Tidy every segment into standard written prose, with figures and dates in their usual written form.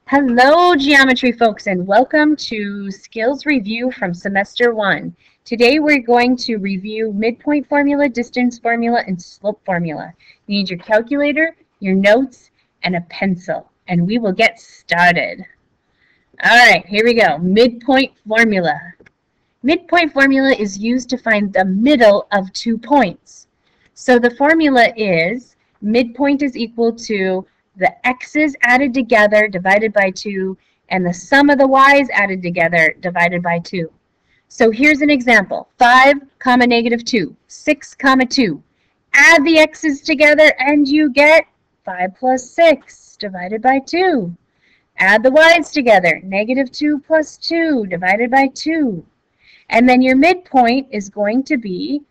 Hello, geometry folks, and welcome to Skills Review from Semester 1. Today we're going to review midpoint formula, distance formula, and slope formula. You need your calculator, your notes, and a pencil, and we will get started. All right, here we go. Midpoint formula. Midpoint formula is used to find the middle of 2 points. So the formula is midpoint is equal to the x's added together divided by 2 and the sum of the y's added together divided by 2. So here's an example. 5 comma negative 2, 6 comma 2. Add the x's together and you get 5 plus 6 divided by 2. Add the y's together, negative 2 plus 2 divided by 2. And then your midpoint is going to be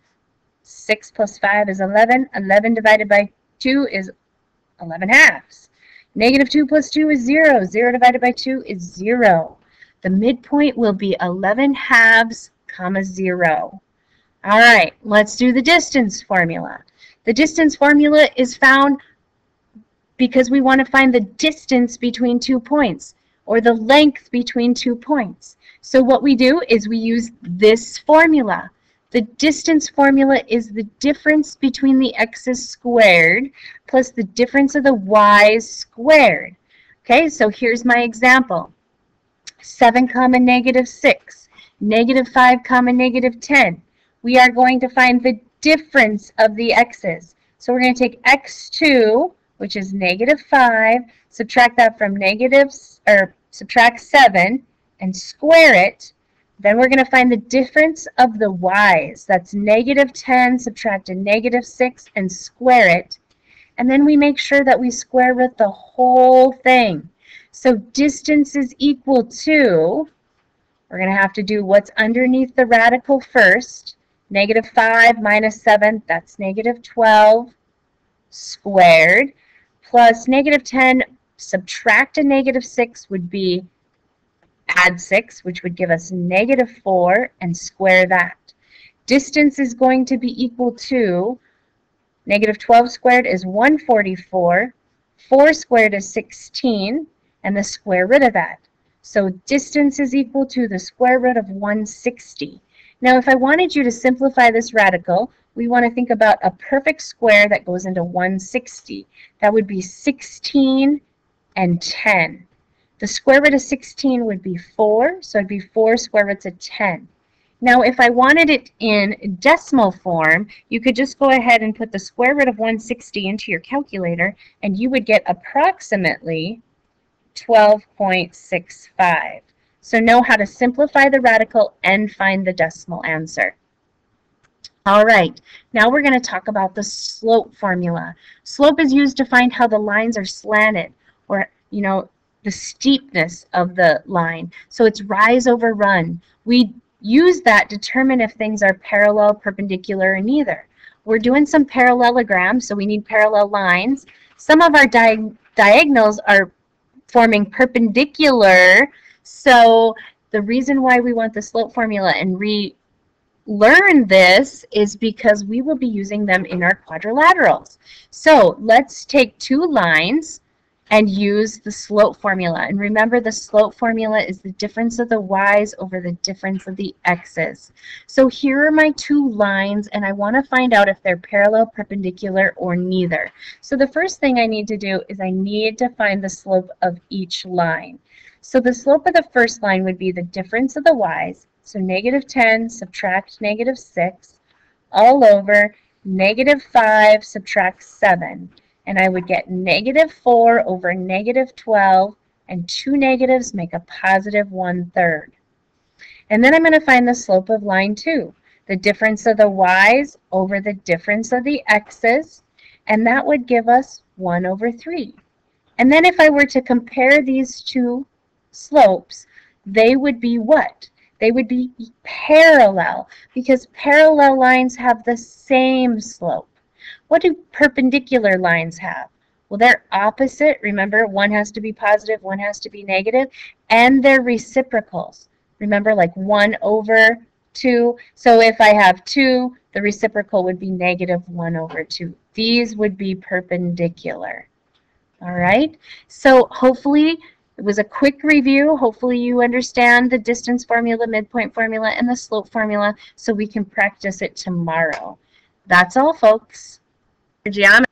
6 plus 5 is 11. 11 divided by 2 is 11 halves. Negative 2 plus 2 is 0. 0 divided by 2 is 0. The midpoint will be 11 halves, comma 0. All right, let's do the distance formula. The distance formula is found because we want to find the distance between 2 points, or the length between 2 points. So what we do is we use this formula. The distance formula is the difference between the x's squared plus the difference of the y's squared. Okay, so here's my example. 7 comma negative 6, negative 5 comma negative 10. We are going to find the difference of the x's. So we're going to take x2, which is negative 5, subtract that from subtract 7, and square it. Then we're going to find the difference of the y's. That's negative 10, subtract a negative 6, and square it. And then we make sure that we square root the whole thing. So distance is equal to, we're going to have to do what's underneath the radical first. Negative 5 minus 7, that's negative 12 squared, plus negative 10, subtract a negative 6 would be add 6, which would give us negative 4, and square that. Distance is going to be equal to negative 12 squared is 144, 4 squared is 16, and the square root of that. So distance is equal to the square root of 160. Now if I wanted you to simplify this radical, we want to think about a perfect square that goes into 160. That would be 16 and 10. The square root of 16 would be 4, so it'd be 4 square roots of 10. Now, if I wanted it in decimal form, you could just go ahead and put the square root of 160 into your calculator, and you would get approximately 12.65. So know how to simplify the radical and find the decimal answer. All right, now we're going to talk about the slope formula. Slope is used to find how the lines are slanted, or, the steepness of the line. So it's rise over run. We use that to determine if things are parallel, perpendicular, or neither. We're doing some parallelograms, so we need parallel lines. Some of our diagonals are forming perpendicular, so the reason why we want the slope formula and relearn this is because we will be using them in our quadrilaterals. So let's take 2 lines and use the slope formula. And remember, the slope formula is the difference of the y's over the difference of the x's. So here are my 2 lines, and I want to find out if they're parallel, perpendicular, or neither. So the first thing I need to do is I need to find the slope of each line. So the slope of the first line would be the difference of the y's. So negative 10 subtract negative 6 all over negative 5 subtract 7. And I would get negative 4 over negative 12, and 2 negatives make a positive 1/3. And then I'm going to find the slope of line 2, the difference of the y's over the difference of the x's, and that would give us 1/3. And then if I were to compare these 2 slopes, they would be what? They would be parallel, because parallel lines have the same slope. What do perpendicular lines have? Well, they're opposite. Remember, one has to be positive, one has to be negative, and they're reciprocals. Remember, like 1/2. So if I have 2, the reciprocal would be negative 1/2. These would be perpendicular. All right? So hopefully It was a quick review. Hopefully you understand the distance formula, midpoint formula, and the slope formula so we can practice it tomorrow. That's all, folks. Geometry